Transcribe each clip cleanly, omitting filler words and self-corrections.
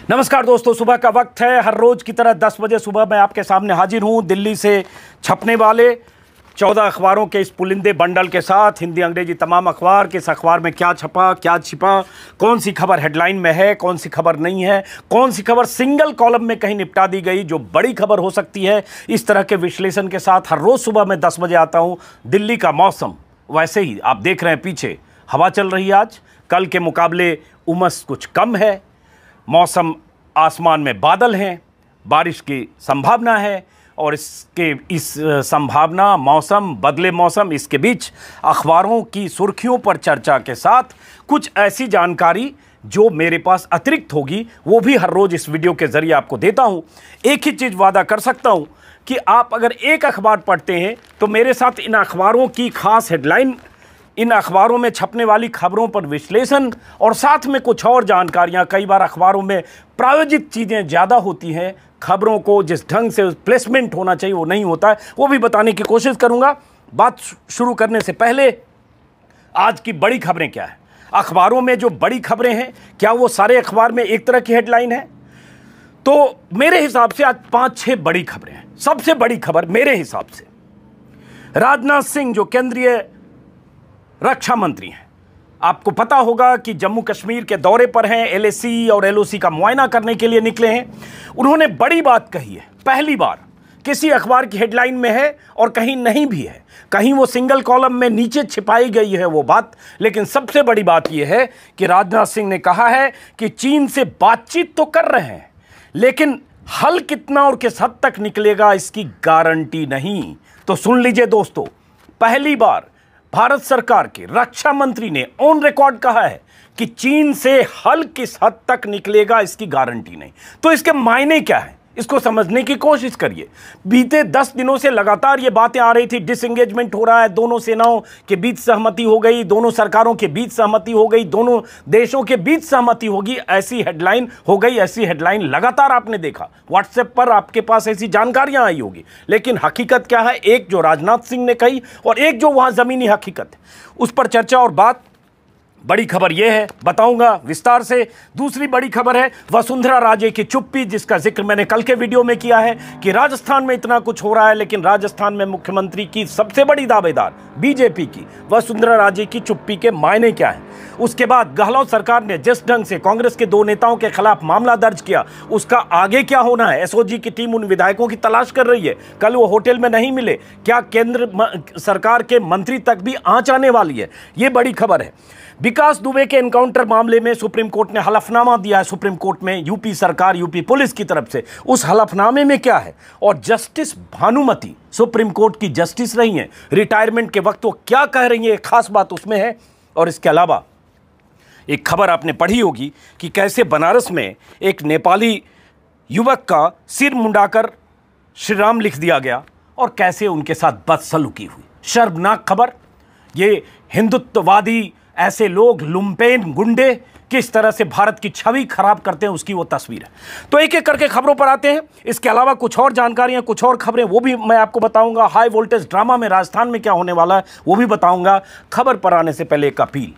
नमस्कार दोस्तों, सुबह का वक्त है। हर रोज की तरह 10 बजे सुबह मैं आपके सामने हाजिर हूं दिल्ली से छपने वाले 14 अखबारों के इस पुलिंदे बंडल के साथ। हिंदी अंग्रेजी तमाम अखबार, किस अखबार में क्या छपा, क्या छिपा, कौन सी खबर हेडलाइन में है, कौन सी खबर नहीं है, कौन सी खबर सिंगल कॉलम में कहीं निपटा दी गई जो बड़ी खबर हो सकती है। इस तरह के विश्लेषण के साथ हर रोज सुबह मैं 10 बजे आता हूं। दिल्ली का मौसम वैसे ही आप देख रहे हैं, पीछे हवा चल रही है। आज कल के मुकाबले उमस कुछ कम है। मौसम, आसमान में बादल हैं, बारिश की संभावना है और इस संभावना, मौसम, बदले मौसम, इसके बीच अखबारों की सुर्खियों पर चर्चा के साथ कुछ ऐसी जानकारी जो मेरे पास अतिरिक्त होगी वो भी हर रोज इस वीडियो के जरिए आपको देता हूं। एक ही चीज़ वादा कर सकता हूं कि आप अगर एक अखबार पढ़ते हैं तो मेरे साथ इन अखबारों की खास हेडलाइन, इन अखबारों में छपने वाली खबरों पर विश्लेषण और साथ में कुछ और जानकारियां। कई बार अखबारों में प्रायोजित चीज़ें ज़्यादा होती हैं, खबरों को जिस ढंग से प्लेसमेंट होना चाहिए वो नहीं होता है, वो भी बताने की कोशिश करूंगा। बात शुरू करने से पहले आज की बड़ी खबरें क्या है, अखबारों में जो बड़ी खबरें हैं, क्या वो सारे अखबार में एक तरह की हेडलाइन है? तो मेरे हिसाब से आज 5-6 बड़ी खबरें हैं। सबसे बड़ी खबर मेरे हिसाब से, राजनाथ सिंह जो केंद्रीय रक्षा मंत्री हैं, आपको पता होगा कि जम्मू कश्मीर के दौरे पर हैं, एलएसी और एलओसी का मुआयना करने के लिए निकले हैं। उन्होंने बड़ी बात कही है, पहली बार किसी अखबार की हेडलाइन में है और कहीं नहीं भी है, कहीं वो सिंगल कॉलम में नीचे छिपाई गई है वो बात। लेकिन सबसे बड़ी बात यह है कि राजनाथ सिंह ने कहा है कि चीन से बातचीत तो कर रहे हैं, लेकिन हल कितना और किस हद तक निकलेगा इसकी गारंटी नहीं। तो सुन लीजिए दोस्तों, पहली बार भारत सरकार के रक्षा मंत्री ने ऑन रिकॉर्ड कहा है कि चीन से हल किस हद तक निकलेगा इसकी गारंटी नहीं। तो इसके मायने क्या है, इसको समझने की कोशिश करिए। बीते 10 दिनों से लगातार ये बातें आ रही थी, डिसएंगेजमेंट हो रहा है, दोनों सेनाओं के बीच सहमति हो गई, दोनों सरकारों के बीच सहमति हो गई, दोनों देशों के बीच सहमति होगी, ऐसी हेडलाइन हो गई, ऐसी हेडलाइन लगातार आपने देखा। व्हाट्सएप पर आपके पास ऐसी जानकारियां आई होगी। लेकिन हकीकत क्या है, एक जो राजनाथ सिंह ने कही और एक जो वहां जमीनी हकीकत है, उस पर चर्चा और बात। बड़ी खबर यह है, बताऊंगा विस्तार से। दूसरी बड़ी खबर है वसुंधरा राजे की चुप्पी, जिसका जिक्र मैंने कल के वीडियो में किया है कि राजस्थान में इतना कुछ हो रहा है, लेकिन राजस्थान में मुख्यमंत्री की सबसे बड़ी दावेदार बीजेपी की वसुंधरा राजे की चुप्पी के मायने क्या है। उसके बाद गहलोत सरकार ने जिस ढंग से कांग्रेस के 2 नेताओं के खिलाफ मामला दर्ज किया, उसका आगे क्या होना है। एसओजी की टीम उन विधायकों की तलाश कर रही है, कल वो होटल में नहीं मिले, क्या केंद्र सरकार के मंत्री तक भी आंच आने वाली है, ये बड़ी खबर है। विकास दुबे के एनकाउंटर मामले में सुप्रीम कोर्ट ने हलफनामा दिया है, सुप्रीम कोर्ट में यूपी सरकार, यूपी पुलिस की तरफ से। उस हलफनामे में क्या है, और जस्टिस भानुमति सुप्रीम कोर्ट की जस्टिस रही हैं, रिटायरमेंट के वक्त वो क्या कह रही हैं, एक खास बात उसमें है। और इसके अलावा एक खबर आपने पढ़ी होगी कि कैसे बनारस में एक नेपाली युवक का सिर मुंडाकर श्री राम लिख दिया गया और कैसे उनके साथ बदसलूकी हुई। शर्मनाक खबर। ये हिंदुत्ववादी ऐसे लोग, लुम्पेन गुंडे, किस तरह से भारत की छवि खराब करते हैं, उसकी वो तस्वीर है। तो एक एक करके खबरों पर आते हैं। इसके अलावा कुछ और जानकारियां, कुछ और खबरें, वो भी मैं आपको बताऊंगा। हाई वोल्टेज ड्रामा में राजस्थान में क्या होने वाला है वो भी बताऊंगा। खबर पर आने से पहले एक अपील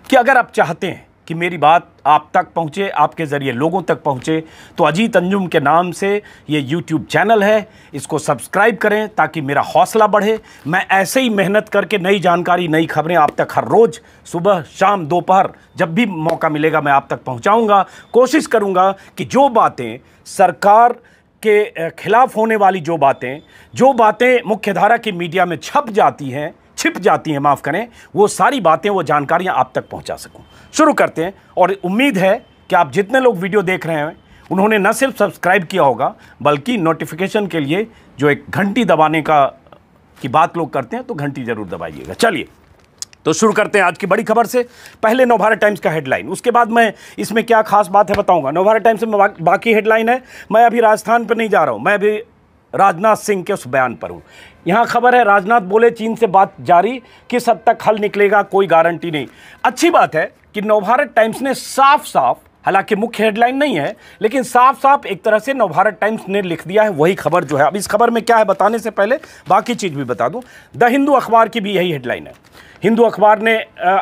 कि अगर आप चाहते हैं कि मेरी बात आप तक पहुंचे, आपके ज़रिए लोगों तक पहुंचे, तो अजीत अंजुम के नाम से ये यूट्यूब चैनल है, इसको सब्सक्राइब करें ताकि मेरा हौसला बढ़े। मैं ऐसे ही मेहनत करके नई जानकारी, नई खबरें आप तक हर रोज़ सुबह, शाम, दोपहर, जब भी मौका मिलेगा मैं आप तक पहुंचाऊंगा। कोशिश करूंगा कि जो बातें सरकार के खिलाफ होने वाली, जो बातें मुख्यधारा की मीडिया में छिप जाती हैं, माफ़ करें, वो सारी बातें, वो जानकारियां आप तक पहुंचा सकूं। शुरू करते हैं। और उम्मीद है कि आप जितने लोग वीडियो देख रहे हैं उन्होंने न सिर्फ सब्सक्राइब किया होगा, बल्कि नोटिफिकेशन के लिए जो एक घंटी दबाने की बात लोग करते हैं, तो घंटी जरूर दबाइएगा। चलिए तो शुरू करते हैं आज की बड़ी खबर से। पहले नवभारत टाइम्स का हेडलाइन, उसके बाद मैं इसमें क्या खास बात है बताऊंगा। नवभारत टाइम्स में बाकी हेडलाइन है। मैं अभी राजस्थान पर नहीं जा रहा हूं, मैं अभी राजनाथ सिंह के उस बयान पर हूं। यहां खबर है, राजनाथ बोले चीन से बात जारी, किस हद तक हल निकलेगा कोई गारंटी नहीं। अच्छी बात है कि नवभारत टाइम्स ने साफ साफ, हालांकि मुख्य हेडलाइन नहीं है, लेकिन साफ साफ एक तरह से नवभारत टाइम्स ने लिख दिया है वही खबर जो है। अब इस खबर में क्या है बताने से पहले बाकी चीज भी बता दूं। द हिंदू अखबार की भी यही हेडलाइन है हिंदू अखबार ने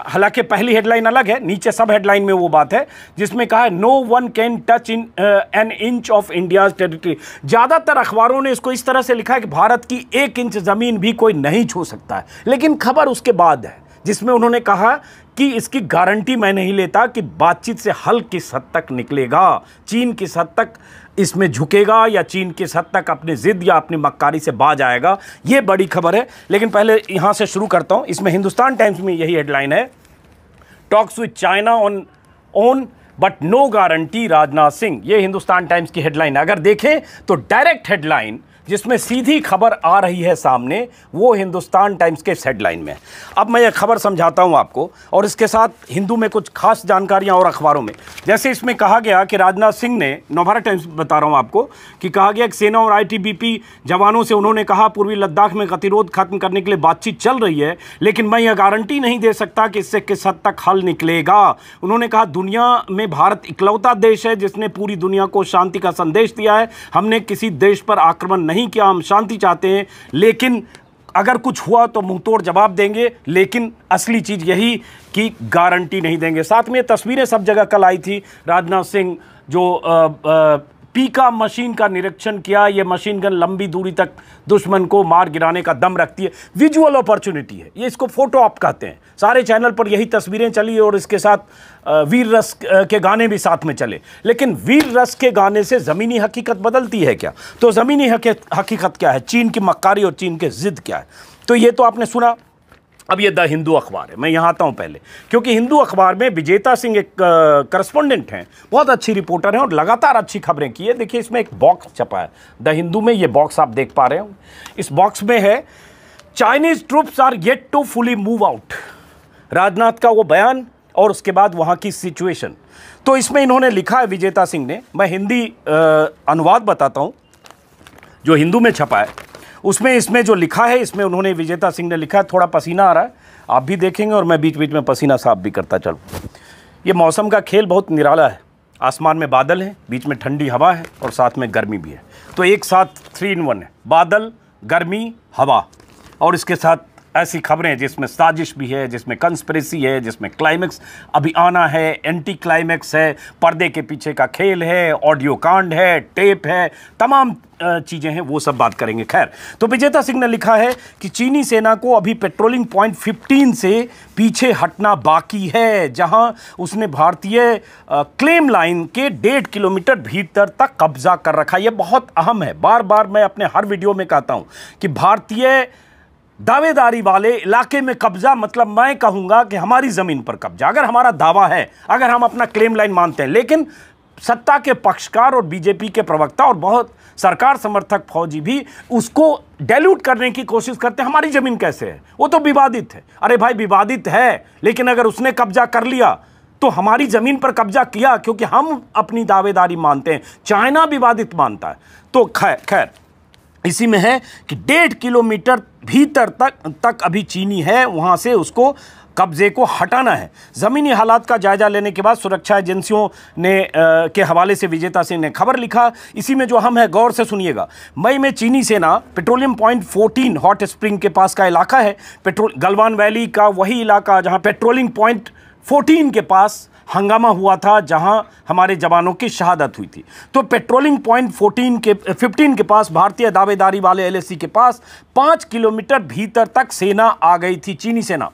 हालांकि पहली हेडलाइन अलग है, नीचे सब हेडलाइन में वो बात है जिसमें कहा है no one can touch in an inch of India's territory. ज़्यादातर अखबारों ने इसको इस तरह से लिखा है कि भारत की 1 इंच ज़मीन भी कोई नहीं छू सकता है, लेकिन खबर उसके बाद है जिसमें उन्होंने कहा कि इसकी गारंटी मैं नहीं लेता कि बातचीत से हल किस हद तक निकलेगा, चीन किस हद तक इसमें झुकेगा या चीन किस हद तक अपनी जिद या अपनी मक्कारी से बाज आएगा। ये बड़ी खबर है, लेकिन पहले यहां से शुरू करता हूं। इसमें हिंदुस्तान टाइम्स में यही हेडलाइन है, talks with China on but no guarantee Rajnath Singh. ये हिंदुस्तान टाइम्स की हेडलाइन है। अगर देखें तो डायरेक्ट हेडलाइन जिसमें सीधी खबर आ रही है सामने, वो हिंदुस्तान टाइम्स के हेडलाइन में। अब मैं ये खबर समझाता हूं आपको और इसके साथ हिंदू में कुछ खास जानकारियां और अखबारों में। जैसे इसमें कहा गया कि राजनाथ सिंह ने, नवभारत टाइम्स बता रहा हूं आपको, कि कहा गया कि सेना और आईटीबीपी जवानों से उन्होंने कहा पूर्वी लद्दाख में गतिरोध खत्म करने के लिए बातचीत चल रही है, लेकिन मैं यह गारंटी नहीं दे सकता कि इससे किस हद तक हल निकलेगा। उन्होंने कहा दुनिया में भारत इकलौता देश है जिसने पूरी दुनिया को शांति का संदेश दिया है। हमने किसी देश पर आक्रमण नहीं किया, हम शांति चाहते हैं, लेकिन अगर कुछ हुआ तो मुंहतोड़ जवाब देंगे, लेकिन असली चीज यही कि गारंटी नहीं देंगे। साथ में तस्वीरें सब जगह कल आई थी, राजनाथ सिंह जो पीका मशीन का निरीक्षण किया। ये मशीन गन लंबी दूरी तक दुश्मन को मार गिराने का दम रखती है, विजुअल अपॉर्चुनिटी है ये, इसको फोटो ऑप कहते हैं। सारे चैनल पर यही तस्वीरें चली और इसके साथ वीर रस के गाने भी साथ में चले। लेकिन वीर रस के गाने से ज़मीनी हकीकत बदलती है क्या? तो ज़मीनी हकीकत क्या है, चीन की मक्कारी और चीन के ज़िद क्या है? तो ये तो आपने सुना। अब ये द हिंदू अखबार है, मैं यहाँ आता हूँ पहले, क्योंकि हिंदू अखबार में विजेता सिंह एक करस्पॉन्डेंट हैं, बहुत अच्छी रिपोर्टर हैं और लगातार अच्छी खबरें की है। देखिए इसमें एक बॉक्स छपा है द हिंदू में, ये बॉक्स आप देख पा रहे हो। इस बॉक्स में है Chinese troops are yet to fully move out, Rajnath का वो बयान और उसके बाद वहाँ की सिचुएशन। तो इसमें इन्होंने लिखा है विजेता सिंह ने, मैं हिंदी अनुवाद बताता हूँ जो हिंदू में छपा है उसमें। इसमें जो लिखा है, इसमें उन्होंने, विजेता सिंह ने लिखा है, थोड़ा पसीना आ रहा है, आप भी देखेंगे और मैं बीच बीच में पसीना साफ भी करता चलूँ। ये मौसम का खेल बहुत निराला है, आसमान में बादल हैं, बीच में ठंडी हवा है और साथ में गर्मी भी है। तो एक साथ 3 in 1 है, बादल, गर्मी, हवा, और इसके साथ ऐसी खबरें जिसमें साजिश भी है, जिसमें कंस्पिरेसी है, जिसमें क्लाइमेक्स अभी आना है, एंटी क्लाइमेक्स है, पर्दे के पीछे का खेल है, ऑडियो कांड है, टेप है, तमाम चीज़ें हैं, वो सब बात करेंगे। खैर, तो विजेता सिंह ने लिखा है कि चीनी सेना को अभी पेट्रोलिंग पॉइंट 15 से पीछे हटना बाकी है, जहां उसने भारतीय क्लेम लाइन के 1.5 किलोमीटर भीतर तक कब्जा कर रखा। यह बहुत अहम है, बार बार मैं अपने हर वीडियो में कहता हूं कि भारतीय दावेदारी वाले इलाके में कब्जा, मतलब मैं कहूंगा कि हमारी जमीन पर कब्जा, अगर हमारा दावा है, अगर हम अपना क्लेम लाइन मानते हैं, लेकिन सत्ता के पक्षकार और बीजेपी के प्रवक्ता और बहुत सरकार समर्थक फौजी भी उसको डाइल्यूट करने की कोशिश करते हैं। हमारी जमीन कैसे है, वो तो विवादित है। अरे भाई विवादित है, लेकिन अगर उसने कब्जा कर लिया तो हमारी जमीन पर कब्जा किया क्योंकि हम अपनी दावेदारी मानते हैं, चाइना विवादित मानता है। तो खैर इसी में है कि 1.5 किलोमीटर भीतर तक अभी चीनी है, वहां से उसको कब्जे को हटाना है। ज़मीनी हालात का जायजा लेने के बाद सुरक्षा एजेंसियों ने के हवाले से विजेता सिंह ने खबर लिखा। इसी में जो अहम है, गौर से सुनिएगा। मई में चीनी सेना पेट्रोलियम पॉइंट 14 हॉट स्प्रिंग के पास का इलाका है, गलवान वैली का वही इलाका जहां पेट्रोलिंग पॉइंट 14 के पास हंगामा हुआ था, जहां हमारे जवानों की शहादत हुई थी। तो पेट्रोलिंग पॉइंट 15 के पास भारतीय दावेदारी वाले एलएसी के पास 5 किलोमीटर भीतर तक सेना आ गई थी, चीनी सेना।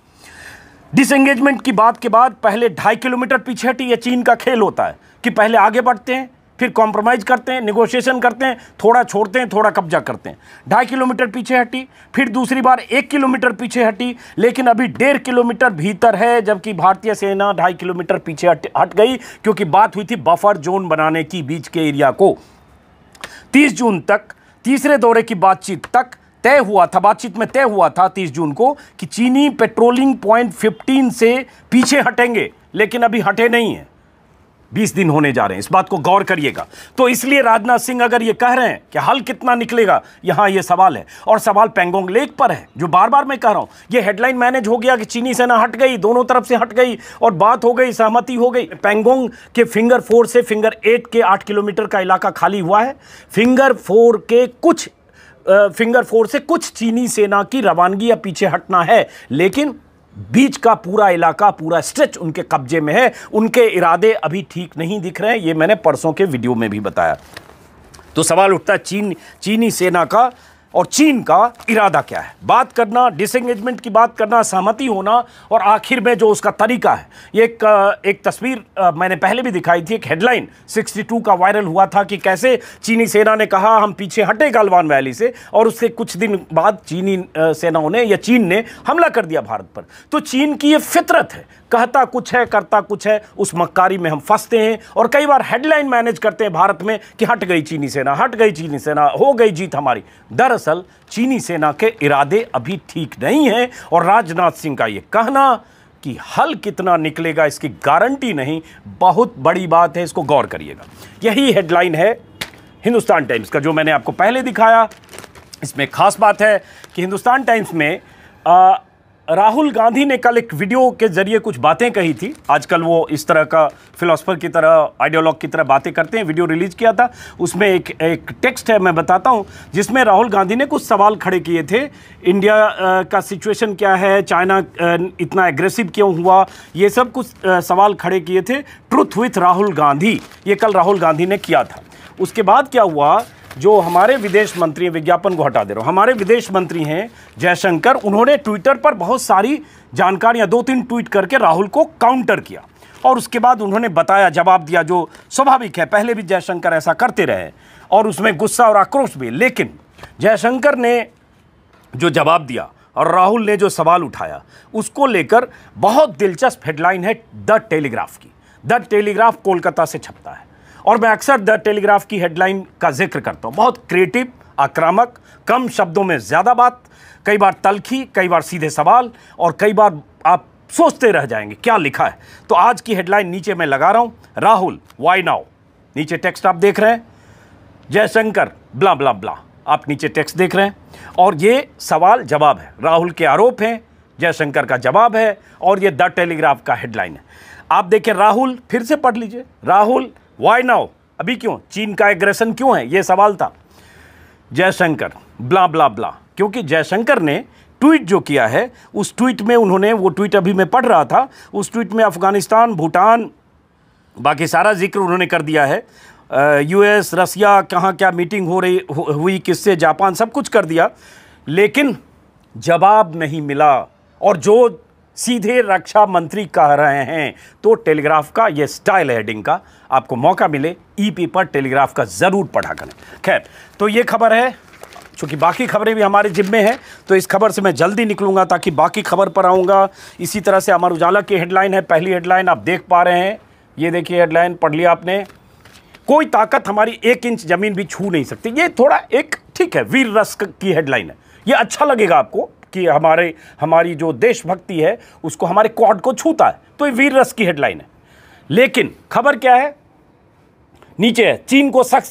डिसएंगेजमेंट की बात के बाद पहले 2.5 किलोमीटर पीछे हटी। ये चीन का खेल होता है कि पहले आगे बढ़ते हैं, फिर कॉम्प्रोमाइज करते हैं, नेगोशिएशन करते हैं, थोड़ा छोड़ते हैं, थोड़ा कब्जा करते हैं। 2.5 किलोमीटर पीछे हटी, फिर दूसरी बार 1 किलोमीटर पीछे हटी, लेकिन अभी 1.5 किलोमीटर भीतर है, जबकि भारतीय सेना 2.5 किलोमीटर पीछे हट गई, क्योंकि बात हुई थी बफर जोन बनाने की बीच के एरिया को। 30 जून तक, तीसरे दौरे की बातचीत तक तय हुआ था, बातचीत में तय हुआ था 30 जून को कि चीनी पेट्रोलिंग पॉइंट 15 से पीछे हटेंगे, लेकिन अभी हटे नहीं है। 20 दिन होने जा रहे हैं, इस बात को गौर करिएगा। तो इसलिए राजनाथ सिंह अगर ये कह रहे हैं कि हल कितना निकलेगा, यहां ये सवाल है, और सवाल पेंगोंग लेक पर है, जो बार बार मैं कह रहा हूं। ये हेडलाइन मैनेज हो गया कि चीनी सेना हट गई, दोनों तरफ से हट गई और बात हो गई, सहमति हो गई। पेंगोंग के फिंगर 4 से फिंगर 8 के 8 किलोमीटर का इलाका खाली हुआ है। फिंगर 4 से कुछ चीनी सेना की रवानगी या पीछे हटना है, लेकिन बीच का पूरा इलाका, पूरा स्ट्रेच उनके कब्जे में है। उनके इरादे अभी ठीक नहीं दिख रहे हैं, ये मैंने परसों के वीडियो में भी बताया। तो सवाल उठता है चीनी सेना का और चीन का इरादा क्या है। बात करना, डिसएंगेजमेंट की बात करना, सहमति होना, और आखिर में जो उसका तरीका है। ये एक तस्वीर मैंने पहले भी दिखाई थी, एक हेडलाइन 62 का वायरल हुआ था कि कैसे चीनी सेना ने कहा हम पीछे हटे गलवान वैली से, और उससे कुछ दिन बाद चीनी सेनाओं ने या चीन ने हमला कर दिया भारत पर। तो चीन की ये फितरत है, कहता कुछ है करता कुछ है, उस मक्कारी में हम फंसते हैं और कई बार हेडलाइन मैनेज करते हैं भारत में कि हट गई चीनी सेना, हट गई चीनी सेना, हो गई जीत हमारी। दरअसल चीनी सेना के इरादे अभी ठीक नहीं हैं, और राजनाथ सिंह का ये कहना कि हल कितना निकलेगा इसकी गारंटी नहीं, बहुत बड़ी बात है, इसको गौर करिएगा। यही हेडलाइन है हिंदुस्तान टाइम्स का जो मैंने आपको पहले दिखाया। इसमें खास बात है कि हिंदुस्तान टाइम्स में राहुल गांधी ने कल एक वीडियो के जरिए कुछ बातें कही थी। आजकल वो इस तरह का फिलोसफर की तरह, आइडियोलॉग की तरह बातें करते हैं। वीडियो रिलीज किया था, उसमें एक टेक्स्ट है, मैं बताता हूं, जिसमें राहुल गांधी ने कुछ सवाल खड़े किए थे। इंडिया का सिचुएशन क्या है, चाइना इतना एग्रेसिव क्यों हुआ, ये सब कुछ सवाल खड़े किए थे। ट्रुथ विथ राहुल गांधी, ये कल राहुल गांधी ने किया था। उसके बाद क्या हुआ, जो हमारे विदेश मंत्री, विज्ञापन को हटा दे रहा हूं, हमारे विदेश मंत्री हैं जयशंकर, उन्होंने ट्विटर पर बहुत सारी जानकारियां 2-3 ट्वीट करके राहुल को काउंटर किया, और उसके बाद उन्होंने बताया, जवाब दिया, जो स्वाभाविक है, पहले भी जयशंकर ऐसा करते रहे और उसमें गुस्सा और आक्रोश भी। लेकिन जयशंकर ने जो जवाब दिया और राहुल ने जो सवाल उठाया, उसको लेकर बहुत दिलचस्प हेडलाइन है द टेलीग्राफ की। द टेलीग्राफ कोलकाता से छपता है, और मैं अक्सर द टेलीग्राफ की हेडलाइन का जिक्र करता हूं। बहुत क्रिएटिव, आक्रामक, कम शब्दों में ज़्यादा बात, कई बार तल्खी, कई बार सीधे सवाल, और कई बार आप सोचते रह जाएंगे क्या लिखा है। तो आज की हेडलाइन नीचे मैं लगा रहा हूं, राहुल व्हाई नाउ, नीचे टेक्स्ट आप देख रहे हैं, जयशंकर ब्ला ब्ला ब्ला, आप नीचे टेक्स्ट देख रहे हैं, और ये सवाल जवाब है। राहुल के आरोप हैं, जयशंकर का जवाब है, और ये द टेलीग्राफ का हेडलाइन है। आप देखें, राहुल, फिर से पढ़ लीजिए, राहुल वाई नाउ, अभी क्यों, चीन का एग्रेशन क्यों है, यह सवाल था। जयशंकर ब्ला ब्ला ब्ला, क्योंकि जयशंकर ने ट्वीट जो किया है, उस ट्वीट में उन्होंने, वो ट्वीट अभी मैं पढ़ रहा था, उस ट्वीट में अफगानिस्तान, भूटान, बाकी सारा जिक्र उन्होंने कर दिया है। यूएस, रसिया, कहाँ क्या मीटिंग हुई किससे, जापान, सब कुछ कर दिया, लेकिन जवाब नहीं मिला। और जो सीधे रक्षा मंत्री कह रहे हैं, तो टेलीग्राफ का ये स्टाइल है हेडिंग का, आपको मौका मिले ई पेपर टेलीग्राफ का ज़रूर पढ़ा करें। खैर, तो ये खबर है, चूँकि बाकी खबरें भी हमारे जिम्मे हैं, तो इस खबर से मैं जल्दी निकलूंगा ताकि बाकी खबर पर आऊँगा। इसी तरह से अमर उजाला की हेडलाइन है, पहली हेडलाइन आप देख पा रहे हैं, ये देखिए हेडलाइन, पढ़ लिया आपने, कोई ताकत हमारी 1 इंच ज़मीन भी छू नहीं सकती। ये थोड़ा एक ठीक है, वीर रस की हेडलाइन है, ये अच्छा लगेगा आपको कि हमारी जो देशभक्ति है उसको, हमारे कॉड को छूता है, तो ये वीर रस की हेडलाइन है। लेकिन खबर क्या है, नीचे है, चीन को सख्त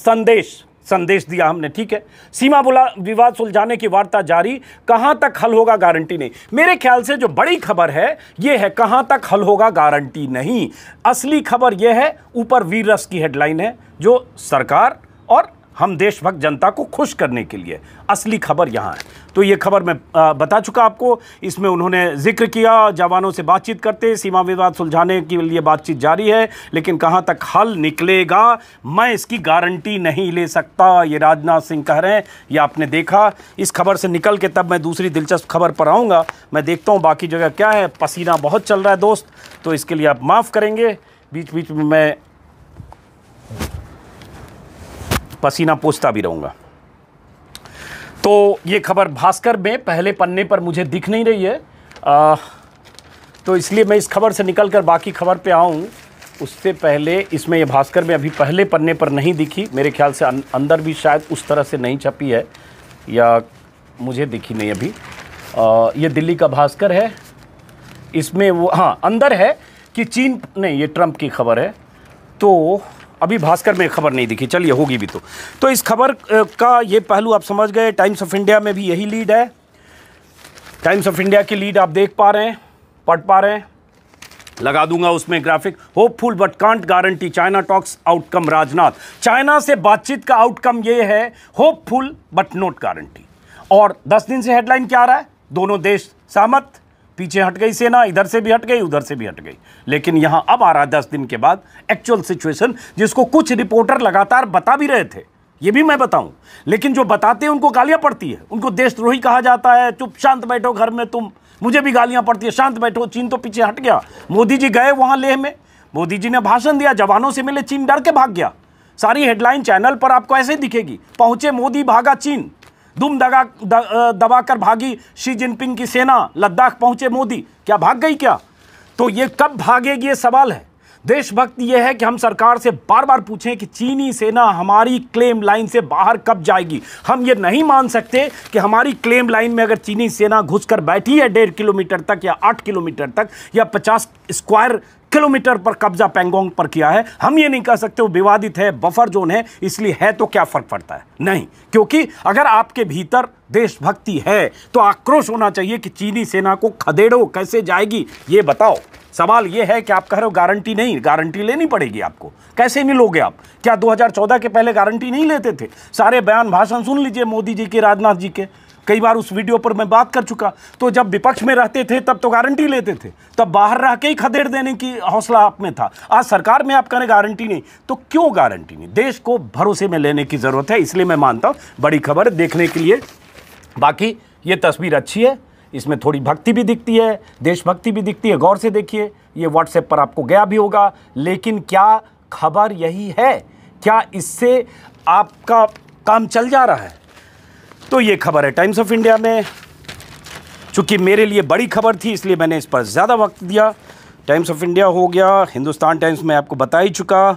संदेश दिया हमने, ठीक है, सीमा विवाद सुलझाने की वार्ता जारी, कहां तक हल होगा गारंटी नहीं। मेरे ख्याल से जो बड़ी खबर है यह है, कहां तक हल होगा गारंटी नहीं। असली खबर यह है, ऊपर वीर रस की हेडलाइन है, जो सरकार और हम देशभक्त जनता को खुश करने के लिए, असली खबर यहाँ है। तो ये खबर मैं बता चुका आपको। इसमें उन्होंने जिक्र किया, जवानों से बातचीत करते, सीमा विवाद सुलझाने के लिए बातचीत जारी है, लेकिन कहाँ तक हल निकलेगा मैं इसकी गारंटी नहीं ले सकता, ये राजनाथ सिंह कह रहे हैं। ये आपने देखा। इस खबर से निकल के तब मैं दूसरी दिलचस्प खबर पर आऊँगा। मैं देखता हूँ बाकी जगह क्या है। पसीना बहुत चल रहा है दोस्त, तो इसके लिए आप माफ़ करेंगे, बीच बीच में मैं पसीना पोंछता भी रहूँगा। तो ये खबर भास्कर में पहले पन्ने पर मुझे दिख नहीं रही है, तो इसलिए मैं इस खबर से निकलकर बाकी खबर पे आऊँ उससे पहले इसमें ये भास्कर में अभी पहले पन्ने पर नहीं दिखी, मेरे ख्याल से अंदर भी शायद उस तरह से नहीं छपी है, या मुझे दिखी नहीं अभी। ये दिल्ली का भास्कर है, इसमें वो हाँ अंदर है कि चीन, नहीं ये ट्रंप की खबर है, तो अभी भास्कर में खबर नहीं दिखी, चलिए होगी भी। तो इस खबर का ये पहलू आप समझ गए। टाइम्स ऑफ इंडिया में भी यही लीड है, टाइम्स ऑफ इंडिया की लीड आप देख पा रहे हैं, पढ़ पा रहे हैं, लगा दूंगा उसमें graphic. Hopeful but can't guarantee China talks outcome Rajnath. China से बातचीत का आउटकम ये है, होपफुल बट नॉट गारंटी। और 10 दिन से हेडलाइन क्या आ रहा है, दोनों देश सहमत, पीछे हट गई सेना, इधर से भी हट गई, उधर से भी हट गई। लेकिन यहां अब आ रहा 10 दिन के बाद एक्चुअल सिचुएशन, जिसको कुछ रिपोर्टर लगातार बता भी रहे थे, ये भी मैं बताऊं, लेकिन जो बताते हैं उनको गालियां पड़ती है, उनको देशद्रोही कहा जाता है, चुप शांत बैठो घर में तुम, मुझे भी गालियां पड़ती है, शांत बैठो, चीन तो पीछे हट गया। मोदी जी गए वहां लेह में, मोदी जी ने भाषण दिया, जवानों से मिले, चीन डर के भाग गया। सारी हेडलाइन चैनल पर आपको ऐसे दिखेगी, पहुंचे मोदी भागा चीन, दुम दबाकर भागी शी जिनपिंग की सेना, लद्दाख पहुंचे मोदी। क्या भाग गई क्या? तो ये कब भागेगी, ये सवाल है। देशभक्ति यह है कि हम सरकार से बार बार पूछें कि चीनी सेना हमारी क्लेम लाइन से बाहर कब जाएगी। हम ये नहीं मान सकते कि हमारी क्लेम लाइन में अगर चीनी सेना घुसकर बैठी है 1.5 किलोमीटर तक या 8 किलोमीटर तक या 50 स्क्वायर किलोमीटर पर कब्जा पैंगोंग पर किया है, हम ये नहीं कह सकते वो विवादित है, बफर जोन है, इसलिए है तो क्या फर्क पड़ता है? नहीं, क्योंकि अगर आपके भीतर देशभक्ति है तो आक्रोश होना चाहिए कि चीनी सेना को खदेड़ो, कैसे जाएगी ये बताओ। सवाल ये है कि आप कह रहे हो गारंटी नहीं, गारंटी लेनी पड़ेगी आपको, कैसे नहीं लोगे आप? क्या 2014 के पहले गारंटी नहीं लेते थे? सारे बयान भाषण सुन लीजिए मोदी जी के, राजनाथ जी के, कई बार उस वीडियो पर मैं बात कर चुका। तो जब विपक्ष में रहते थे तब तो गारंटी लेते थे, तब बाहर रह के ही खदेड़ देने की हौसला आप में था। आज सरकार में आप करें गारंटी नहीं, तो क्यों गारंटी नहीं? देश को भरोसे में लेने की जरूरत है, इसलिए मैं मानता हूं बड़ी खबर देखने के लिए। बाकी ये तस्वीर अच्छी है, इसमें थोड़ी भक्ति भी दिखती है, देशभक्ति भी दिखती है, गौर से देखिए। ये व्हाट्सएप पर आपको गया भी होगा, लेकिन क्या खबर यही है? क्या इससे आपका काम चल जा रहा है? तो ये खबर है टाइम्स ऑफ इंडिया में। चूंकि मेरे लिए बड़ी खबर थी इसलिए मैंने इस पर ज़्यादा वक्त दिया। टाइम्स ऑफ इंडिया हो गया, हिंदुस्तान टाइम्स में आपको बता ही चुका,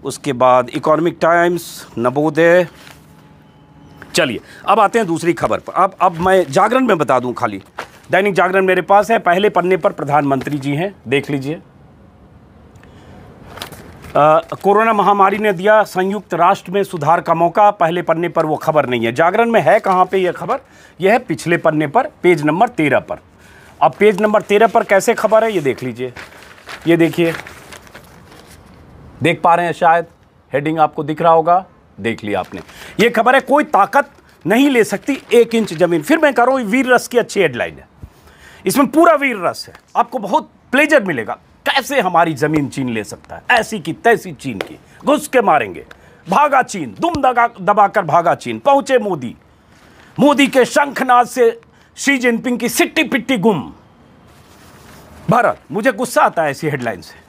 उसके बाद इकोनॉमिक टाइम्स, नवोदय। चलिए अब आते हैं दूसरी खबर पर। अब मैं जागरण में बता दूं, खाली दैनिक जागरण मेरे पास है, पहले पन्ने पर प्रधानमंत्री जी हैं, देख लीजिए। कोरोना महामारी ने दिया संयुक्त राष्ट्र में सुधार का मौका, पहले पन्ने पर वो खबर नहीं है। जागरण में है कहाँ पे ये खबर? ये है पिछले पन्ने पर, पेज नंबर 13 पर। अब पेज नंबर 13 पर कैसे खबर है ये देख लीजिए। ये देखिए, देख पा रहे हैं शायद, हेडिंग आपको दिख रहा होगा, देख लिया आपने। ये खबर है, कोई ताकत नहीं ले सकती 1 इंच जमीन। फिर मैं कह रहा हूँ वीर रस की अच्छी हेडलाइन है, इसमें पूरा वीर रस है, आपको बहुत प्लेजर मिलेगा। कैसे हमारी जमीन चीन ले सकता है, ऐसी की तैसी चीन की, घुस के मारेंगे, भागा चीन, दुम दबाकर भागा चीन, पहुंचे मोदी, मोदी के शंखनाद से शी जिनपिंग की सिट्टी पिट्टी गुम। भारत, मुझे गुस्सा आता है ऐसी हेडलाइन से।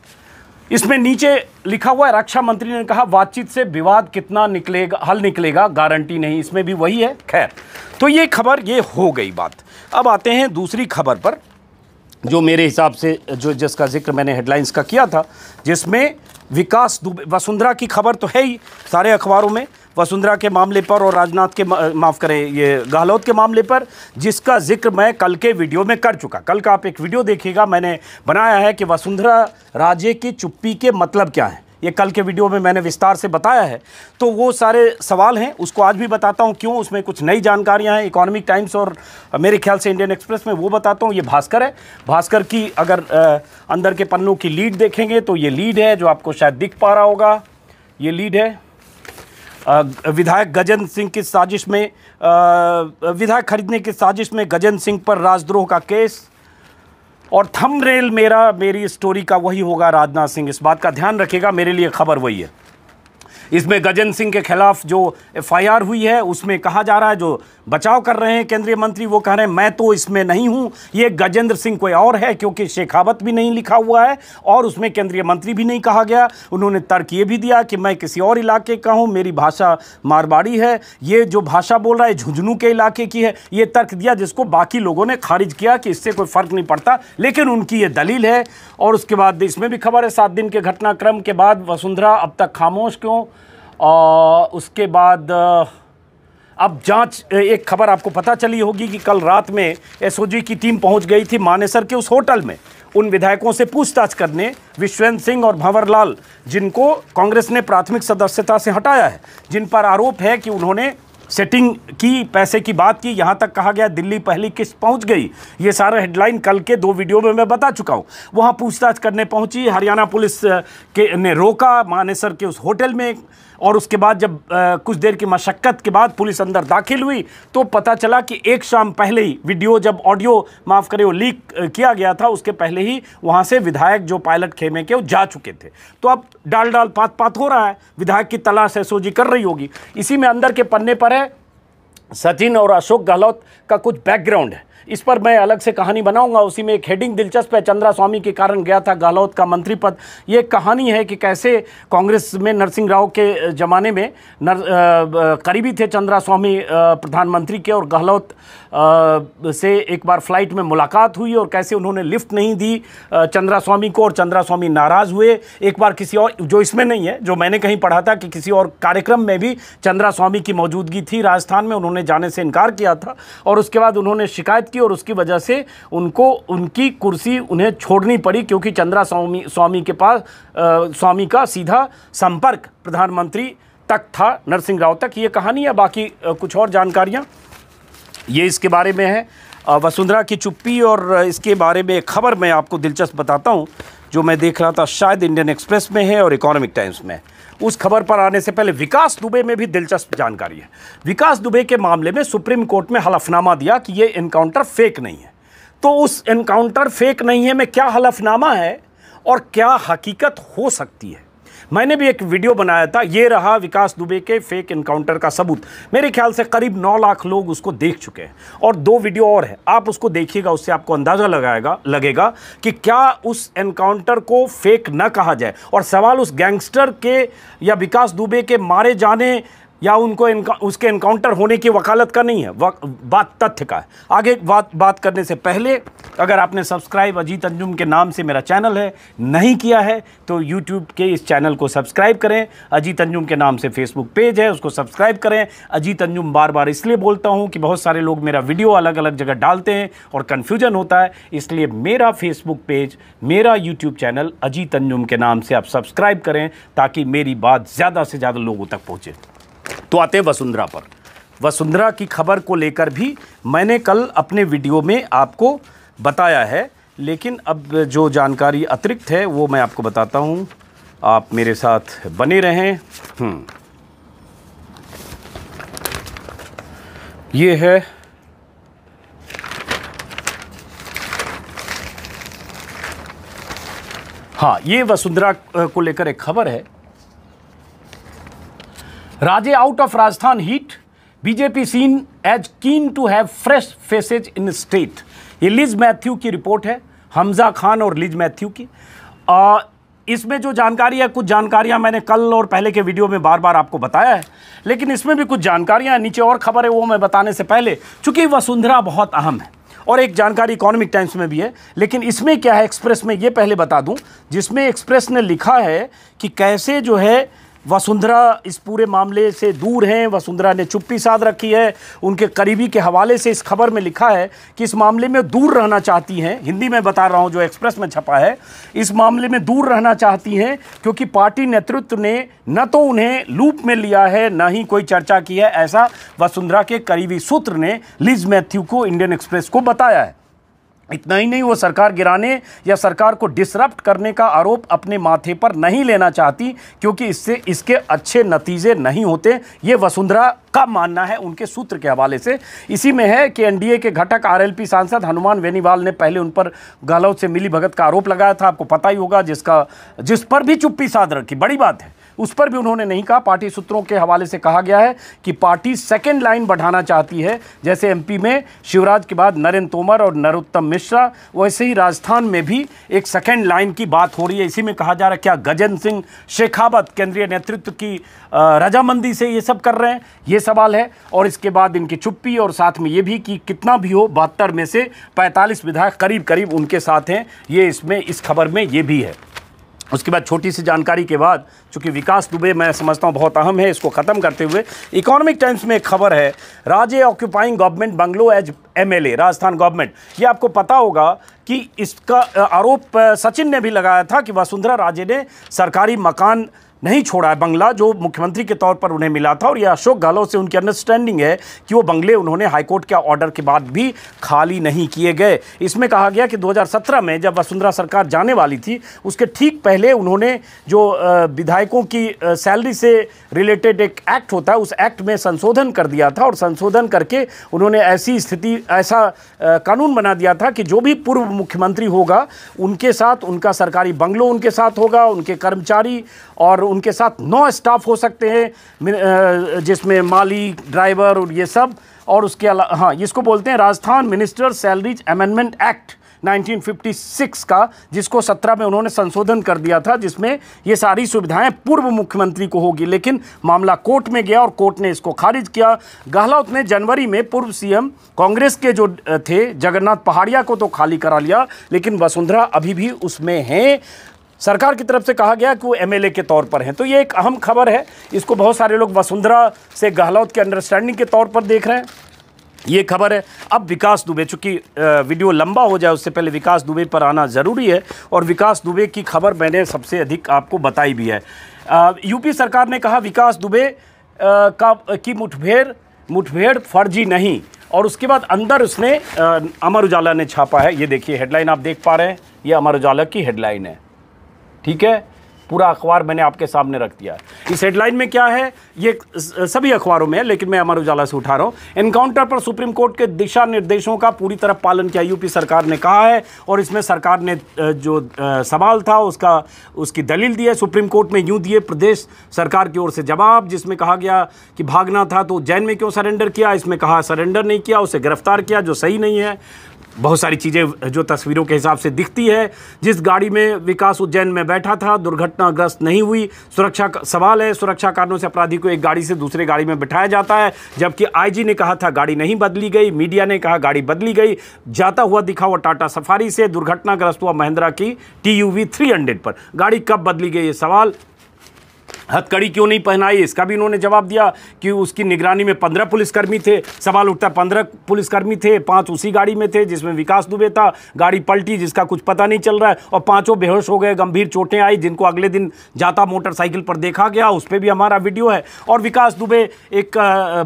इसमें नीचे लिखा हुआ है, रक्षा मंत्री ने कहा बातचीत से विवाद कितना निकलेगा, हल निकलेगा, गारंटी नहीं। इसमें भी वही है। खैर, तो ये खबर ये हो गई बात। अब आते हैं दूसरी खबर पर, जो मेरे हिसाब से जिसका जिक्र मैंने हेडलाइंस का किया था, जिसमें विकास दुबे, वसुंधरा की खबर तो है ही सारे अखबारों में, वसुंधरा के मामले पर और राजनाथ के माफ़ करें ये गहलोत के मामले पर, जिसका जिक्र मैं कल के वीडियो में कर चुका। कल का आप एक वीडियो देखिएगा, मैंने बनाया है कि वसुंधरा राजे की चुप्पी के मतलब क्या है। ये कल के वीडियो में मैंने विस्तार से बताया है। तो वो सारे सवाल हैं, उसको आज भी बताता हूँ क्यों, उसमें कुछ नई जानकारियाँ हैं। इकोनॉमिक टाइम्स और मेरे ख्याल से इंडियन एक्सप्रेस में वो बताता हूँ। ये भास्कर है, भास्कर की अगर अंदर के पन्नों की लीड देखेंगे तो ये लीड है जो आपको शायद दिख पा रहा होगा। ये लीड है, विधायक गजेंद्र सिंह की साजिश में, विधायक खरीदने की साजिश में गजेंद्र सिंह पर राजद्रोह का केस, और थंबनेल मेरी स्टोरी का वही होगा, राजनाथ सिंह। इस बात का ध्यान रखिएगा, मेरे लिए खबर वही है। इसमें गजेंद्र सिंह के खिलाफ जो एफआईआर हुई है उसमें कहा जा रहा है, जो बचाव कर रहे हैं केंद्रीय मंत्री वो कह रहे हैं मैं तो इसमें नहीं हूं, ये गजेंद्र सिंह कोई और है, क्योंकि शेखावत भी नहीं लिखा हुआ है और उसमें केंद्रीय मंत्री भी नहीं कहा गया। उन्होंने तर्क ये भी दिया कि मैं किसी और इलाके का हूं, मेरी भाषा मारवाड़ी है, ये जो भाषा बोल रहा है झुंझुनू के इलाके की है। ये तर्क दिया जिसको बाकी लोगों ने खारिज किया कि इससे कोई फर्क नहीं पड़ता, लेकिन उनकी ये दलील है। और उसके बाद इसमें भी खबर है, 7 दिन के घटनाक्रम के बाद वसुंधरा अब तक खामोश क्यों। और उसके बाद अब जांच, एक खबर आपको पता चली होगी कि कल रात में एसओजी की टीम पहुंच गई थी मानेसर के उस होटल में उन विधायकों से पूछताछ करने, विश्वेंद्र सिंह और भंवरलाल, जिनको कांग्रेस ने प्राथमिक सदस्यता से हटाया है, जिन पर आरोप है कि उन्होंने सेटिंग की, पैसे की बात की, यहाँ तक कहा गया दिल्ली पहली किस्त पहुँच गई। ये सारा हेडलाइन कल के 2 वीडियो में मैं बता चुका हूँ। वहाँ पूछताछ करने पहुँची, हरियाणा पुलिस के ने रोका मानेसर के उस होटल में, और उसके बाद जब कुछ देर की मशक्क़त के बाद पुलिस अंदर दाखिल हुई तो पता चला कि एक शाम पहले ही वीडियो, जब ऑडियो माफ़ करें वो लीक किया गया था, उसके पहले ही वहाँ से विधायक जो पायलट खेमे के वो जा चुके थे। तो अब डाल पात हो रहा है, विधायक की तलाश एसओजी कर रही होगी। इसी में अंदर के पन्ने पर है सचिन और अशोक गहलोत का कुछ बैकग्राउंड है, इस पर मैं अलग से कहानी बनाऊंगा। उसी में एक हेडिंग दिलचस्प है, चंद्रा स्वामी के कारण गया था गहलोत का मंत्री पद। ये कहानी है कि कैसे कांग्रेस में नरसिंह राव के ज़माने में करीबी थे चंद्रा स्वामी प्रधानमंत्री के, और गहलोत से एक बार फ्लाइट में मुलाकात हुई और कैसे उन्होंने लिफ्ट नहीं दी चंद्रा स्वामी को, और चंद्रा स्वामी नाराज़ हुए। एक बार किसी और, जो इसमें नहीं है, जो मैंने कहीं पढ़ा था कि किसी और कार्यक्रम में भी चंद्रा स्वामी की मौजूदगी थी राजस्थान में, उन्होंने जाने से इनकार किया था, और उसके बाद उन्होंने शिकायत की और उसकी वजह से उनको उनकी कुर्सी उन्हें छोड़नी पड़ी, क्योंकि चंद्रा स्वामी के पास स्वामी का सीधा संपर्क प्रधानमंत्री तक था, नरसिंह राव तक। ये कहानी है। बाकी कुछ और जानकारियाँ ये इसके बारे में है, वसुंधरा की चुप्पी, और इसके बारे में एक खबर मैं आपको दिलचस्प बताता हूँ जो मैं देख रहा था, शायद इंडियन एक्सप्रेस में है और इकोनॉमिक टाइम्स में। उस खबर पर आने से पहले विकास दुबे में भी दिलचस्प जानकारी है। विकास दुबे के मामले में सुप्रीम कोर्ट में हलफनामा दिया कि ये एनकाउंटर फेक नहीं है। तो उस एनकाउंटर फेक नहीं है में क्या हलफनामा है और क्या हकीकत हो सकती है, मैंने भी एक वीडियो बनाया था। ये रहा विकास दुबे के फेक एनकाउंटर का सबूत। मेरे ख्याल से करीब 9 लाख लोग उसको देख चुके हैं, और 2 वीडियो और है, आप उसको देखिएगा, उससे आपको अंदाज़ा लगेगा कि क्या उस एनकाउंटर को फेक न कहा जाए। और सवाल उस गैंगस्टर के या विकास दुबे के मारे जाने या उनको उसके एनकाउंटर होने की वकालत का नहीं है, बात तथ्य का है। आगे बात करने से पहले अगर आपने सब्सक्राइब अजीत अंजुम के नाम से मेरा चैनल है नहीं किया है तो यूट्यूब के इस चैनल को सब्सक्राइब करें। अजीत अंजुम के नाम से फेसबुक पेज है, उसको सब्सक्राइब करें। अजीत अंजुम बार बार इसलिए बोलता हूं कि बहुत सारे लोग मेरा वीडियो अलग अलग जगह डालते हैं और कन्फ्यूजन होता है, इसलिए मेरा फेसबुक पेज, मेरा यूट्यूब चैनल अजीत अंजुम के नाम से आप सब्सक्राइब करें ताकि मेरी बात ज़्यादा से ज़्यादा लोगों तक पहुँचे। तो आते हैं वसुंधरा पर। वसुंधरा की खबर को लेकर भी मैंने कल अपने वीडियो में आपको बताया है, लेकिन अब जो जानकारी अतिरिक्त है वो मैं आपको बताता हूँ, आप मेरे साथ बने रहें। ये है हाँ, ये वसुंधरा को लेकर एक खबर है। Raje out of Rajasthan heat, BJP seen as keen to have fresh faces in state. ये लिज मैथ्यू की रिपोर्ट है, हमजा खान और लिज मैथ्यू की। इसमें जो जानकारी है, कुछ जानकारियां मैंने कल और पहले के वीडियो में बार बार आपको बताया है, लेकिन इसमें भी कुछ जानकारियां नीचे और खबर है, वो मैं बताने से पहले, चूंकि वसुंधरा बहुत अहम है और एक जानकारी इकोनॉमिक टाइम्स में भी है, लेकिन इसमें क्या है एक्सप्रेस में, ये पहले बता दूं, जिसमें एक्सप्रेस ने लिखा है कि कैसे जो है वसुंधरा इस पूरे मामले से दूर हैं, वसुंधरा ने चुप्पी साध रखी है। उनके करीबी के हवाले से इस खबर में लिखा है कि इस मामले में दूर रहना चाहती हैं, हिंदी में बता रहा हूं जो एक्सप्रेस में छपा है, इस मामले में दूर रहना चाहती हैं क्योंकि पार्टी नेतृत्व ने न तो उन्हें लूप में लिया है न ही कोई चर्चा की है, ऐसा वसुंधरा के करीबी सूत्र ने लिज मैथ्यू को इंडियन एक्सप्रेस को बताया है। इतना ही नहीं, वो सरकार गिराने या सरकार को डिसरप्ट करने का आरोप अपने माथे पर नहीं लेना चाहती क्योंकि इससे इसके अच्छे नतीजे नहीं होते, ये वसुंधरा का मानना है उनके सूत्र के हवाले से। इसी में है कि एनडीए के घटक आरएलपी सांसद हनुमान बेनीवाल ने पहले उन पर गहलोत से मिली भगत का आरोप लगाया था, आपको पता ही होगा, जिस पर भी चुप्पी साध रखी, बड़ी बात है, उस पर भी उन्होंने नहीं कहा। पार्टी सूत्रों के हवाले से कहा गया है कि पार्टी सेकेंड लाइन बढ़ाना चाहती है, जैसे एमपी में शिवराज के बाद नरेंद्र तोमर और नरोत्तम मिश्रा, वैसे ही राजस्थान में भी एक सेकेंड लाइन की बात हो रही है। इसी में कहा जा रहा है क्या गजेंद्र सिंह शेखावत केंद्रीय नेतृत्व की रजामंदी से ये सब कर रहे हैं, ये सवाल है। और इसके बाद इनकी चुप्पी और साथ में ये भी कि कितना भी हो 72 में से 45 विधायक करीब करीब उनके साथ हैं, ये इसमें इस खबर में ये भी है। उसके बाद छोटी सी जानकारी के बाद, चूंकि विकास दुबे मैं समझता हूँ बहुत अहम है, इसको ख़त्म करते हुए इकोनॉमिक टाइम्स में एक खबर है, Raje occupying government bungalow as MLA, Rajasthan government. ये आपको पता होगा कि इसका आरोप सचिन ने भी लगाया था कि वसुंधरा राजे ने सरकारी मकान नहीं छोड़ा है बंगला जो मुख्यमंत्री के तौर पर उन्हें मिला था, और यह अशोक गहलोत से उनकी अंडरस्टैंडिंग है कि वो बंगले उन्होंने हाईकोर्ट के ऑर्डर के बाद भी खाली नहीं किए गए। इसमें कहा गया कि 2017 में जब वसुंधरा सरकार जाने वाली थी उसके ठीक पहले उन्होंने जो विधायकों की सैलरी से रिलेटेड एक एक्ट होता है उस एक्ट में संशोधन कर दिया था, और संशोधन करके उन्होंने ऐसा कानून बना दिया था कि जो भी पूर्व मुख्यमंत्री होगा उनके साथ उनका सरकारी बंगलो उनके साथ होगा, उनके कर्मचारी और उनके साथ 9 स्टाफ हो सकते हैं, जिसमें माली, ड्राइवर और ये सब। और उसके अलावा हाँ, इसको बोलते हैं Rajasthan minister salaries amendment act 1956 का, जिसको 17 में उन्होंने संशोधन कर दिया था, जिसमें ये सारी सुविधाएं पूर्व मुख्यमंत्री को होगी। लेकिन मामला कोर्ट में गया और कोर्ट ने इसको खारिज किया। गहलोत ने जनवरी में पूर्व सीएम कांग्रेस के जो थे जगन्नाथ पहाड़िया को तो खाली करा लिया, लेकिन वसुंधरा अभी भी उसमें हैं। सरकार की तरफ से कहा गया कि वो एमएलए के तौर पर हैं। तो ये एक अहम खबर है, इसको बहुत सारे लोग वसुंधरा से गहलोत के अंडरस्टैंडिंग के तौर पर देख रहे हैं। ये खबर है। अब विकास दुबे, चूंकि वीडियो लंबा हो जाए उससे पहले विकास दुबे पर आना ज़रूरी है, और विकास दुबे की खबर मैंने सबसे अधिक आपको बताई भी है। यूपी सरकार ने कहा विकास दुबे की मुठभेड़ फर्जी नहीं, और उसके बाद अंदर उसने अमर उजाला ने छापा है। ये देखिए हेडलाइन आप देख पा रहे हैं, ये अमर उजाला की हेडलाइन है, ठीक है। पूरा अखबार मैंने आपके सामने रख दिया है। इस हेडलाइन में क्या है, ये सभी अखबारों में है लेकिन मैं अमर उजाला से उठा रहा हूँ। एनकाउंटर पर सुप्रीम कोर्ट के दिशा निर्देशों का पूरी तरह पालन किया यूपी सरकार ने कहा है, और इसमें सरकार ने जो सवाल था उसकी दलील दी है। सुप्रीम कोर्ट में यूँ दिए प्रदेश सरकार की ओर से जवाब, जिसमें कहा गया कि भागना था तो उज्जैन में क्यों सरेंडर किया, इसमें कहा सरेंडर नहीं किया, उसे गिरफ्तार किया, जो सही नहीं है। बहुत सारी चीज़ें जो तस्वीरों के हिसाब से दिखती है। जिस गाड़ी में विकास उज्जैन में बैठा था दुर्घटनाग्रस्त नहीं हुई। सुरक्षा का सवाल है, सुरक्षा कारणों से अपराधी को एक गाड़ी से दूसरे गाड़ी में बिठाया जाता है, जबकि आईजी ने कहा था गाड़ी नहीं बदली गई, मीडिया ने कहा गाड़ी बदली गई। जाता हुआ दिखा हुआ टाटा सफारी से दुर्घटनाग्रस्त हुआ महिंद्रा की TUV 300 पर। गाड़ी कब बदली गई ये सवाल। हथकड़ी क्यों नहीं पहनाई, इसका भी इन्होंने जवाब दिया कि उसकी निगरानी में 15 पुलिसकर्मी थे। सवाल उठता 15 पुलिसकर्मी थे, 5 उसी गाड़ी में थे जिसमें विकास दुबे था। गाड़ी पलटी जिसका कुछ पता नहीं चल रहा है, और 5 बेहोश हो गए, गंभीर चोटें आई, जिनको अगले दिन जाता मोटरसाइकिल पर देखा गया, उस पर भी हमारा वीडियो है। और विकास दुबे एक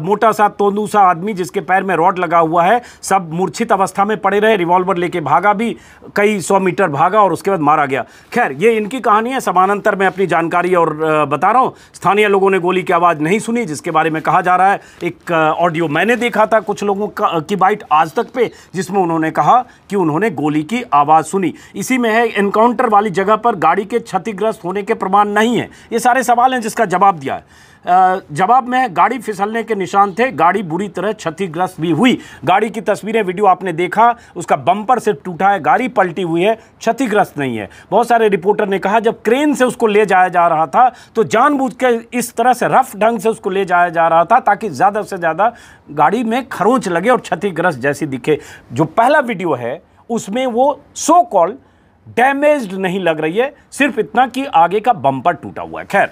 मोटा सा तोंदू सा आदमी जिसके पैर में रॉड लगा हुआ है, सब मूर्छित अवस्था में पड़े रहे, रिवॉल्वर लेके भागा भी, कई 100 मीटर भागा और उसके बाद मारा गया। खैर ये इनकी कहानी है। समानांतर में अपनी जानकारी और बता रहा हूं, स्थानीय लोगों ने गोली की आवाज़ नहीं सुनी, जिसके बारे में कहा जा रहा है। एक ऑडियो मैंने देखा था कुछ लोगों की बाइट आज तक पे, जिसमें उन्होंने कहा कि उन्होंने गोली की आवाज़ सुनी। इसी में है एनकाउंटर वाली जगह पर गाड़ी के क्षतिग्रस्त होने के प्रमाण नहीं है। ये सारे सवाल हैं जिसका जवाब दिया है। जवाब में गाड़ी फिसलने के निशान थे, गाड़ी बुरी तरह क्षतिग्रस्त भी हुई। गाड़ी की तस्वीरें वीडियो आपने देखा, उसका बम्पर से टूटा है, गाड़ी पलटी हुई है, क्षतिग्रस्त नहीं है। बहुत सारे रिपोर्टर ने कहा जब क्रेन से उसको ले जाया जा रहा था तो जानबूझकर इस तरह से रफ ढंग से उसको ले जाया जा रहा था ताकि ज़्यादा से ज़्यादा गाड़ी में खरोंच लगे और क्षतिग्रस्त जैसी दिखे। जो पहला वीडियो है उसमें वो सो कॉल डैमेज्ड नहीं लग रही है, सिर्फ इतना कि आगे का बम्पर टूटा हुआ है। खैर,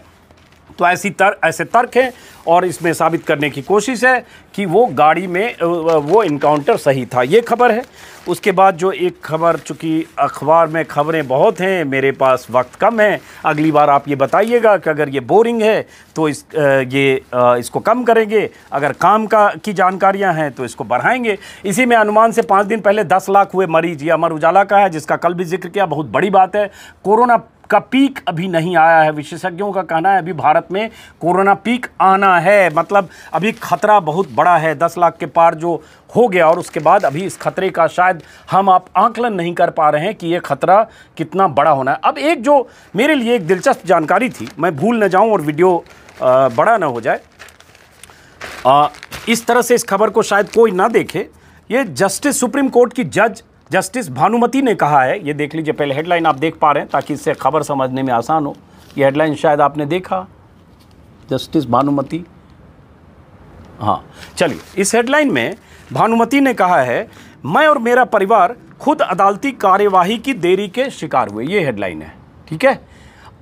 तो ऐसे तर्क हैं और इसमें साबित करने की कोशिश है कि वो गाड़ी में वो इनकाउंटर सही था। ये खबर है। उसके बाद जो एक खबर, चूँकि अखबार में खबरें बहुत हैं, मेरे पास वक्त कम है, अगली बार आप ये बताइएगा कि अगर ये बोरिंग है तो इसको कम करेंगे, अगर काम की जानकारियां हैं तो इसको बढ़ाएंगे। इसी में अनुमान से 5 दिन पहले 10 लाख हुए मरीज, ये अमर उजाला का है, जिसका कल भी जिक्र किया। बहुत बड़ी बात है। कोरोना का पीक अभी नहीं आया है, विशेषज्ञों का कहना है अभी भारत में कोरोना पीक आना है, मतलब अभी खतरा बहुत बड़ा है। 10 लाख के पार जो हो गया, और उसके बाद अभी इस खतरे का शायद हम आप आंकलन नहीं कर पा रहे हैं कि ये खतरा कितना बड़ा होना है। अब एक जो मेरे लिए एक दिलचस्प जानकारी थी, मैं भूल न जाऊं और वीडियो बड़ा ना हो जाए, इस तरह से इस खबर को शायद कोई ना देखे। ये जस्टिस सुप्रीम कोर्ट की जज जस्टिस भानुमति ने कहा है, ये देख लीजिए, पहले हेडलाइन आप देख पा रहे हैं ताकि इससे खबर समझने में आसान हो। ये हेडलाइन शायद आपने देखा, जस्टिस भानुमति। हाँ चलिए, इस हेडलाइन में भानुमति ने कहा है, मैं और मेरा परिवार खुद अदालती कार्यवाही की देरी के शिकार हुए। ये हेडलाइन है, ठीक है।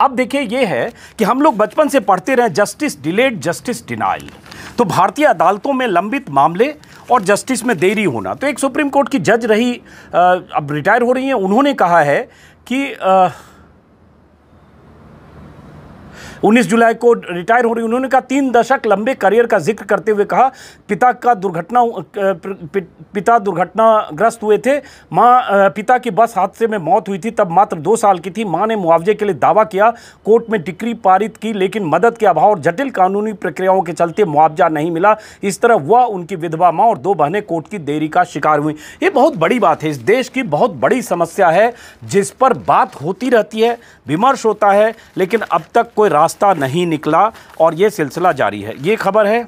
अब देखिए, ये है कि हम लोग बचपन से पढ़ते रहे जस्टिस डिलेड जस्टिस डिनाइल। तो भारतीय अदालतों में लंबित मामले और जस्टिस में देरी होना। तो एक सुप्रीम कोर्ट की जज रही, अब रिटायर हो रही हैं, उन्होंने कहा है कि 19 जुलाई को रिटायर हो रही। उन्होंने कहा 3 दशक लंबे करियर का जिक्र करते हुए कहा पिता दुर्घटनाग्रस्त हुए थे। पिता की बस हादसे में मौत हुई थी, तब मात्र 2 साल की थी। मां ने मुआवजे के लिए दावा किया, कोर्ट में डिक्री पारित की, लेकिन मदद के अभाव और जटिल कानूनी प्रक्रियाओं के चलते मुआवजा नहीं मिला। इस तरह वह, उनकी विधवा मां और 2 बहनें कोर्ट की देरी का शिकार हुई। ये बहुत बड़ी बात है, इस देश की बहुत बड़ी समस्या है जिस पर बात होती रहती है, विमर्श होता है, लेकिन अब तक कोई रास्ता नहीं निकला और ये सिलसिला जारी है। ये खबर है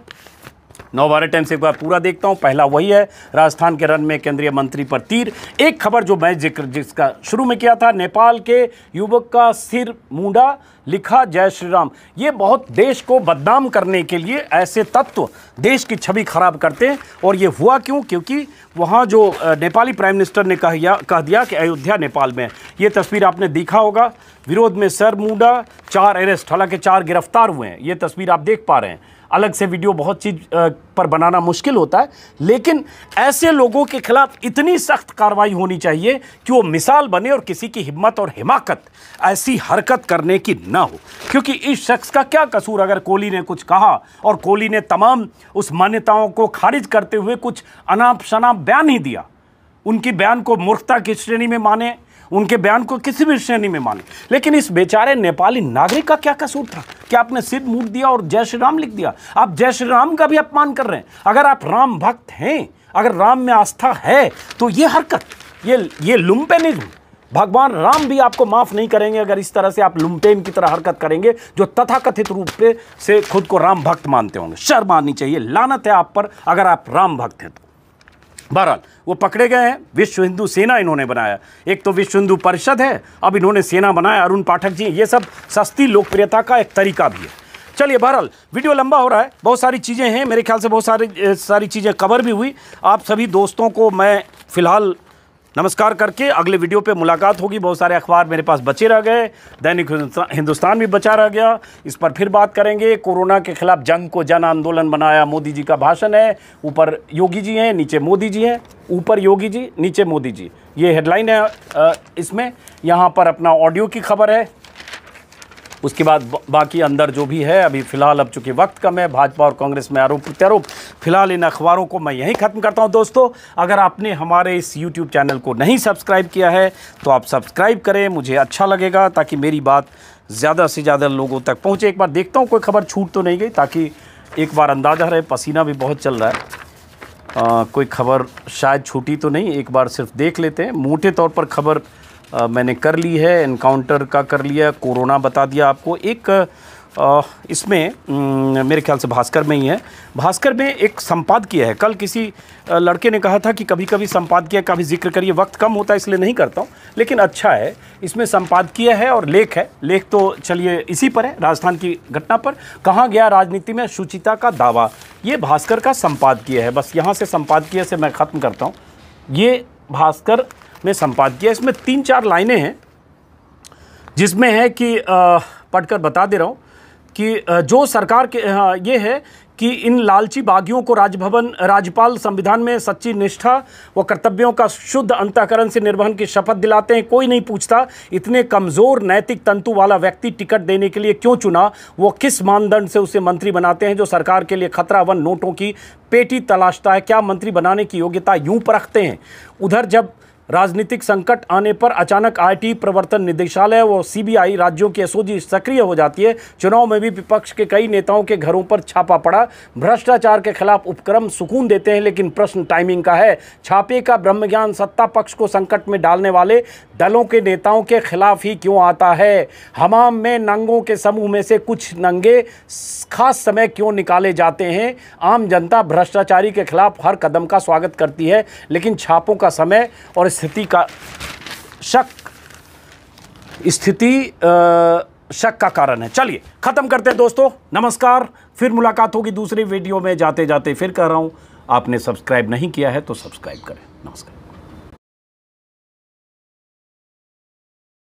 नवभारत टाइम्स। एक बार पूरा देखता हूं। पहला वही है, राजस्थान के रण में केंद्रीय मंत्री पर तीर। एक खबर जो मैं जिसका शुरू में किया था, नेपाल के युवक का सिर मूंडा, लिखा जय श्री राम। ये बहुत देश को बदनाम करने के लिए ऐसे तत्व देश की छवि खराब करते हैं। और ये हुआ क्यों? क्योंकि वहाँ जो नेपाली प्राइम मिनिस्टर ने कह दिया कि अयोध्या नेपाल में। ये तस्वीर आपने देखा होगा, विरोध में सर मूंडा, 4 अरेस्ट, हालांकि 4 गिरफ्तार हुए हैं। ये तस्वीर आप देख पा रहे हैं। अलग से वीडियो बहुत चीज़ पर बनाना मुश्किल होता है, लेकिन ऐसे लोगों के खिलाफ इतनी सख्त कार्रवाई होनी चाहिए कि वो मिसाल बने और किसी की हिम्मत और हिमाकत ऐसी हरकत करने की ना हो। क्योंकि इस शख्स का क्या कसूर? अगर कोहली ने कुछ कहा और कोहली ने तमाम उस मान्यताओं को खारिज करते हुए कुछ अनाप शनाप बयान ही दिया, उनकी बयान को मूर्खता की श्रेणी में माने, उनके बयान को किसी भी श्रेणी में माने, लेकिन इस बेचारे नेपाली नागरिक का क्या कसूर था कि आपने सिर मूंड दिया और जय श्री राम लिख दिया? आप जय श्री राम का भी अपमान कर रहे हैं। अगर आप राम भक्त हैं, अगर राम में आस्था है, तो ये हरकत, ये लुम्पेनिज्म, भगवान राम भी आपको माफ नहीं करेंगे अगर इस तरह से आप लुम्पेन की तरह हरकत करेंगे, जो तथाकथित रूप से खुद को राम भक्त मानते होंगे। शर्म आनी चाहिए, लानत है आप पर अगर आप राम भक्त हैं तो। बहरहाल वो पकड़े गए हैं। विश्व हिंदू सेना इन्होंने बनाया, एक तो विश्व हिंदू परिषद है, अब इन्होंने सेना बनाया। अरुण पाठक जी, ये सब सस्ती लोकप्रियता का एक तरीका भी है। चलिए, बहरहाल वीडियो लंबा हो रहा है, बहुत सारी चीज़ें हैं, मेरे ख्याल से बहुत सारी चीज़ें कवर भी हुई। आप सभी दोस्तों को मैं फ़िलहाल नमस्कार करके अगले वीडियो पे मुलाकात होगी। बहुत सारे अखबार मेरे पास बचे रह गए, दैनिक हिंदुस्तान भी बचा रह गया, इस पर फिर बात करेंगे। कोरोना के खिलाफ जंग को जन आंदोलन बनाया, मोदी जी का भाषण है, ऊपर योगी जी हैं, नीचे मोदी जी हैं, ऊपर योगी जी, नीचे मोदी जी, ये हेडलाइन है इसमें। यहाँ पर अपना ऑडियो की खबर है, उसके बाद बाकी अंदर जो भी है। अभी फ़िलहाल अब चूँकि वक्त कम है, भाजपा और कांग्रेस में आरोप प्रत्यारोप, फिलहाल इन अखबारों को मैं यहीं ख़त्म करता हूं। दोस्तों, अगर आपने हमारे इस YouTube चैनल को नहीं सब्सक्राइब किया है तो आप सब्सक्राइब करें, मुझे अच्छा लगेगा, ताकि मेरी बात ज़्यादा से ज़्यादा लोगों तक पहुँचे। एक बार देखता हूँ कोई खबर छूट तो नहीं गई, ताकि एक बार अंदाज़ा रहे। पसीना भी बहुत चल रहा है, कोई खबर शायद छूटी तो नहीं, एक बार सिर्फ देख लेते हैं। मोटे तौर पर खबर मैंने कर ली है, एनकाउंटर का कर लिया, कोरोना बता दिया आपको। एक इसमें मेरे ख्याल से भास्कर में ही है, भास्कर में एक संपादकीय है। कल किसी लड़के ने कहा था कि कभी कभी संपादकीय का भी जिक्र करिए, वक्त कम होता है इसलिए नहीं करता हूँ, लेकिन अच्छा है, इसमें संपादकीय है और लेख है। लेख तो चलिए इसी पर है, राजस्थान की घटना पर। कहाँ गया राजनीति में शुचिता का दावा, ये भास्कर का संपादकीय है। बस यहाँ से संपादकीय से मैं ख़त्म करता हूँ। ये भास्कर में संपादकीय, इसमें 3-4 लाइनें हैं, जिसमें है कि पढ़कर बता दे रहा हूँ कि जो सरकार के ये है कि इन लालची बागियों को राज्यपाल संविधान में सच्ची निष्ठा व कर्तव्यों का शुद्ध अंतःकरण से निर्वहन की शपथ दिलाते हैं। कोई नहीं पूछता इतने कमज़ोर नैतिक तंतु वाला व्यक्ति टिकट देने के लिए क्यों चुना, वो किस मानदंड से उसे मंत्री बनाते हैं। जो सरकार के लिए खतरा वन नोटों की पेटी तलाशता है, क्या मंत्री बनाने की योग्यता यूं परखते हैं। उधर जब राजनीतिक संकट आने पर अचानक आईटी प्रवर्तन निदेशालय व सीबीआई राज्यों की एसओजी सक्रिय हो जाती है। चुनाव में भी विपक्ष के कई नेताओं के घरों पर छापा पड़ा। भ्रष्टाचार के खिलाफ उपक्रम सुकून देते हैं, लेकिन प्रश्न टाइमिंग का है। छापे का ब्रह्मज्ञान सत्ता पक्ष को संकट में डालने वाले दलों के नेताओं के खिलाफ ही क्यों आता है। हमाम में नंगों के समूह में से कुछ नंगे खास समय क्यों निकाले जाते हैं। आम जनता भ्रष्टाचारी के खिलाफ हर कदम का स्वागत करती है, लेकिन छापों का समय और स्थिति शक का कारण है। चलिए खत्म करते हैं दोस्तों, नमस्कार, फिर मुलाकात होगी दूसरी वीडियो में। जाते जाते फिर कह रहा हूं, आपने सब्सक्राइब नहीं किया है तो सब्सक्राइब करें। नमस्कार।